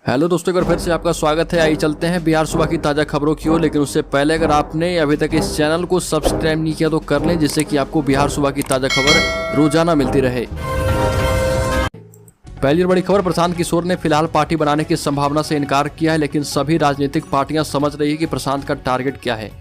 Hello दोस्तों, एक बार फिर से आपका स्वागत है। आइए चलते हैं बिहार सुबह की ताज़ा खबरों की ओर। लेकिन उससे पहले अगर आपने अभी तक इस चैनल को सब्सक्राइब नहीं किया तो कर लें, जिससे कि आपको बिहार सुबह की ताज़ा खबर रोजाना मिलती रहे। पहली बड़ी खबर, प्रशांत किशोर ने फिलहाल पार्टी बनाने की संभावना से इनकार किया है, लेकिन सभी राजनीतिक पार्टियां समझ रही है कि प्रशांत का टारगेट क्या है।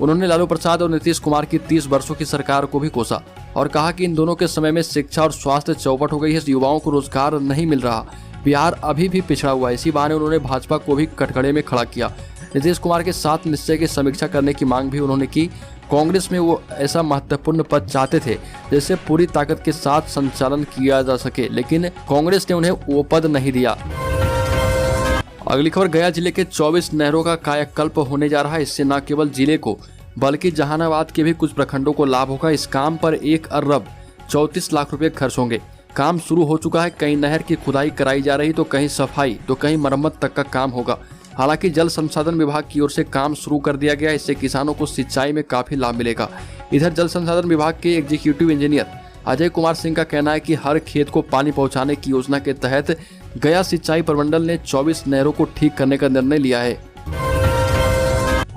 उन्होंने लालू प्रसाद और नीतीश कुमार की 30 वर्षों की सरकार को भी कोसा और कहा कि इन दोनों के समय में शिक्षा और स्वास्थ्य चौपट हो गई है, युवाओं को रोजगार नहीं मिल रहा, बिहार अभी भी पिछड़ा हुआ है। इसी बहाने उन्होंने भाजपा को भी कटघरे में खड़ा किया। नीतीश कुमार के 7 निश्चय की समीक्षा करने की मांग भी उन्होंने की। कांग्रेस में वो ऐसा महत्वपूर्ण पद चाहते थे जिससे पूरी ताकत के साथ संचालन किया जा सके, लेकिन कांग्रेस ने उन्हें वो पद नहीं दिया। अगली खबर, गया जिले के 24 नहरों का कायाकल्प होने जा रहा है। इससे न केवल जिले को बल्कि जहानाबाद के भी कुछ प्रखंडों को लाभ होगा। इस काम पर 1 अरब 34 लाख रुपए खर्च होंगे। काम शुरू हो चुका है। कहीं नहर की खुदाई कराई जा रही तो कहीं सफाई तो कहीं मरम्मत तक का काम होगा। हालांकि जल संसाधन विभाग की ओर से काम शुरू कर दिया गया। इससे किसानों को सिंचाई में काफी लाभ मिलेगा। इधर जल संसाधन विभाग के एग्जीक्यूटिव इंजीनियर अजय कुमार सिंह का कहना है कि हर खेत को पानी पहुंचाने की योजना के तहत गया सिंचाई प्रमंडल ने 24 नहरों को ठीक करने का निर्णय लिया है।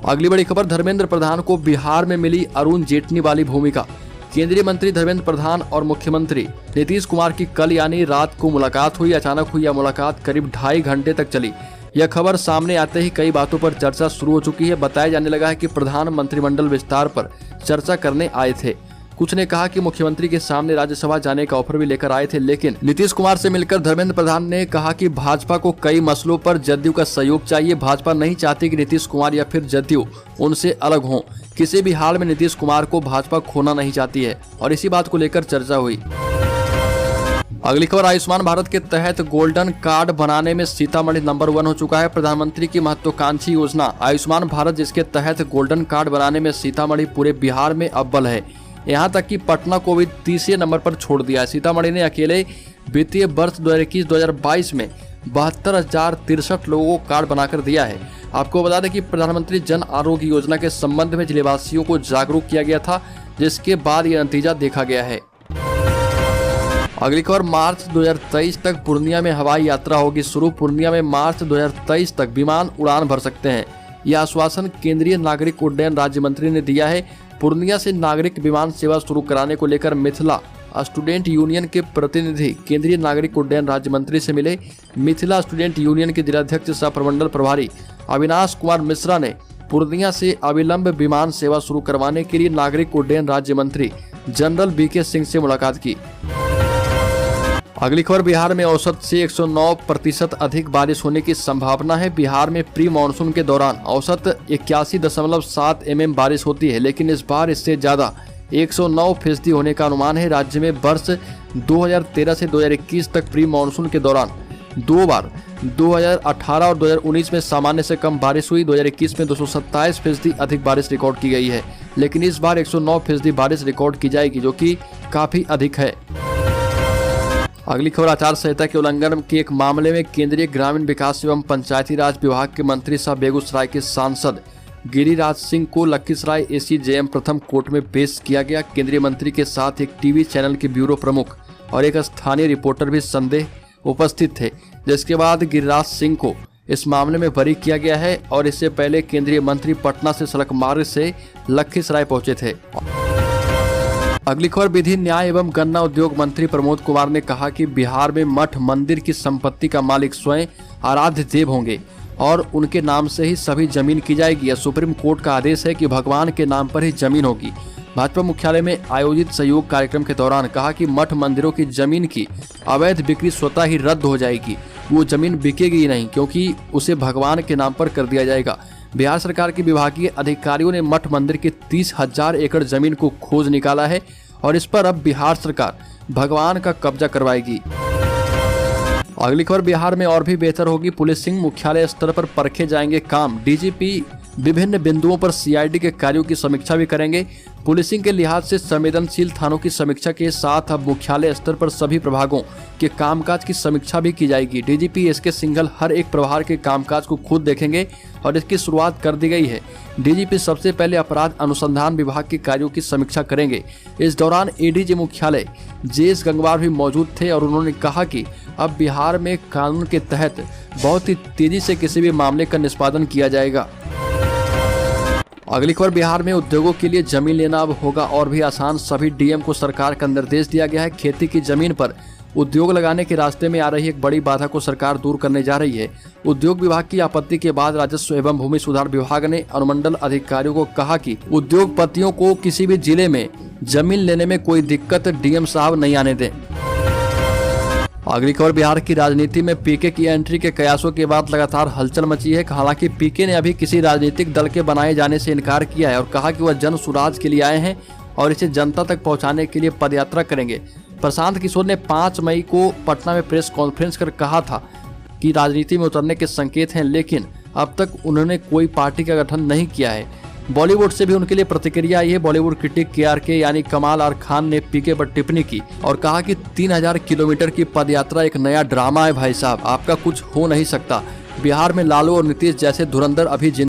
अगली बड़ी खबर, धर्मेंद्र प्रधान को बिहार में मिली अरुण जेटली वाली भूमिका। केंद्रीय मंत्री धर्मेंद्र प्रधान और मुख्यमंत्री नीतीश कुमार की कल यानी रात को मुलाकात हुई। अचानक हुई यह मुलाकात करीब 2.5 घंटे तक चली। यह खबर सामने आते ही कई बातों पर चर्चा शुरू हो चुकी है। बताया जाने लगा है कि प्रधान मंत्रिमंडल विस्तार पर चर्चा करने आए थे। कुछ ने कहा कि मुख्यमंत्री के सामने राज्यसभा जाने का ऑफर भी लेकर आए थे, लेकिन नीतीश कुमार से मिलकर धर्मेंद्र प्रधान ने कहा कि भाजपा को कई मसलों पर जदयू का सहयोग चाहिए। भाजपा नहीं चाहती कि नीतीश कुमार या फिर जदयू उनसे अलग हों। किसी भी हाल में नीतीश कुमार को भाजपा खोना नहीं चाहती है और इसी बात को लेकर चर्चा हुई। अगली खबर, आयुष्मान भारत के तहत गोल्डन कार्ड बनाने में सीतामढ़ी नंबर 1 हो चुका है। प्रधानमंत्री की महत्वाकांक्षी योजना आयुष्मान भारत, जिसके तहत गोल्डन कार्ड बनाने में सीतामढ़ी पूरे बिहार में अव्वल है। यहाँ तक कि पटना को भी 30वें नंबर पर छोड़ दिया है। सीतामढ़ी ने अकेले वित्तीय वर्ष 2021-2022 में 72,063 लोगों को कार्ड बनाकर दिया है। आपको बता दें कि प्रधानमंत्री जन आरोग्य योजना के संबंध में जिलेवासियों को जागरूक किया गया था, जिसके बाद यह नतीजा देखा गया है। अगली खबर, मार्च 2023 तक पूर्णिया में हवाई यात्रा होगी शुरू। पूर्णिया में मार्च 2023 तक विमान उड़ान भर सकते हैं। यह आश्वासन केंद्रीय नागरिक उड्डयन राज्य मंत्री ने दिया है। पूर्णिया से नागरिक विमान सेवा शुरू कराने को लेकर मिथिला स्टूडेंट यूनियन के प्रतिनिधि केंद्रीय नागरिक उड्डयन राज्य मंत्री से मिले। मिथिला स्टूडेंट यूनियन के जिलाध्यक्ष सह प्रमंडल प्रभारी अविनाश कुमार मिश्रा ने पूर्णिया से अविलंब विमान सेवा शुरू करवाने के लिए नागरिक उड्डयन राज्य मंत्री जनरल बीके सिंह से मुलाकात की। अगली खबर, बिहार में औसत से 109% अधिक बारिश होने की संभावना है। बिहार में प्री मानसून के दौरान औसत 81.7 mm बारिश होती है, लेकिन इस बार इससे ज्यादा 109% होने का अनुमान है। राज्य में वर्ष 2013 से 2021 तक प्री मानसून के दौरान 2 बार 2018 और 2019 में सामान्य से कम बारिश हुई। 2021 में 227% अधिक बारिश रिकॉर्ड की गई है, लेकिन इस बार 109% बारिश रिकॉर्ड की जाएगी, जो कि काफी अधिक है। अगली खबर, आचार संहिता के उल्लंघन के एक मामले में केंद्रीय ग्रामीण विकास एवं पंचायती राज विभाग के मंत्री सह बेगूसराय के सांसद गिरिराज सिंह को लखीसराय ACJM प्रथम कोर्ट में पेश किया गया। केंद्रीय मंत्री के साथ एक टीवी चैनल के ब्यूरो प्रमुख और एक स्थानीय रिपोर्टर भी संदेह उपस्थित थे, जिसके बाद गिरिराज सिंह को इस मामले में बरी किया गया है और इससे पहले केंद्रीय मंत्री पटना से सड़क मार्ग से लखीसराय पहुंचे थे। अगली खबर, विधि न्याय एवं गन्ना उद्योग मंत्री प्रमोद कुमार ने कहा कि बिहार में मठ मंदिर की संपत्ति का मालिक स्वयं आराध्य देव होंगे और उनके नाम से ही सभी जमीन की जाएगी। यह सुप्रीम कोर्ट का आदेश है कि भगवान के नाम पर ही जमीन होगी। भाजपा मुख्यालय में आयोजित सहयोग कार्यक्रम के दौरान कहा कि मठ मंदिरों की जमीन की अवैध बिक्री स्वतः ही रद्द हो जाएगी। वो जमीन बिकेगी ही नहीं, क्योंकि उसे भगवान के नाम पर कर दिया जाएगा। बिहार सरकार के विभागीय अधिकारियों ने मठ मंदिर की 30,000 एकड़ जमीन को खोज निकाला है और इस पर अब बिहार सरकार भगवान का कब्जा करवाएगी। अगली खबर, बिहार में और भी बेहतर होगी पुलिसिंग। मुख्यालय स्तर पर परखे जाएंगे काम। DGP विभिन्न बिंदुओं पर CID के कार्यों की समीक्षा भी करेंगे। पुलिसिंग के लिहाज से संवेदनशील थानों की समीक्षा के साथ अब मुख्यालय स्तर पर सभी प्रभागों के कामकाज की समीक्षा भी की जाएगी। डीजीपी एसके सिंघल हर एक प्रभार के कामकाज को खुद देखेंगे और इसकी शुरुआत कर दी गई है। डीजीपी सबसे पहले अपराध अनुसंधान विभाग के कार्यों की समीक्षा करेंगे। इस दौरान एडीजी मुख्यालय जेएस गंगवार भी मौजूद थे और उन्होंने कहा कि अब बिहार में कानून के तहत बहुत ही तेजी से किसी भी मामले का निष्पादन किया जाएगा। अगली खबर, बिहार में उद्योगों के लिए जमीन लेना अब होगा और भी आसान। सभी डीएम को सरकार का निर्देश दिया गया है। खेती की जमीन पर उद्योग लगाने के रास्ते में आ रही एक बड़ी बाधा को सरकार दूर करने जा रही है। उद्योग विभाग की आपत्ति के बाद राजस्व एवं भूमि सुधार विभाग ने अनुमंडल अधिकारियों को कहा कि उद्योगपतियों को किसी भी जिले में जमीन लेने में कोई दिक्कत डीएम साहब नहीं आने दें। अगली खबर, बिहार की राजनीति में पीके की एंट्री के कयासों के बाद लगातार हलचल मची है। हालांकि पीके ने अभी किसी राजनीतिक दल के बनाए जाने से इनकार किया है और कहा कि वह जन सुराज के लिए आए हैं और इसे जनता तक पहुंचाने के लिए पदयात्रा करेंगे। प्रशांत किशोर ने 5 मई को पटना में प्रेस कॉन्फ्रेंस कर कहा था कि राजनीति में उतरने के संकेत हैं, लेकिन अब तक उन्होंने कोई पार्टी का गठन नहीं किया है। बॉलीवुड से भी उनके लिए प्रतिक्रिया आई है। बॉलीवुड क्रिटिक केआरके यानी कमाल आर खान ने पीके पर टिप्पणी की और कहा कि 3000 किलोमीटर की पदयात्रा एक नया ड्रामा है भाई साहब, आपका कुछ हो नहीं सकता। बिहार में लालू और नीतीश जैसे धुरंधर अभी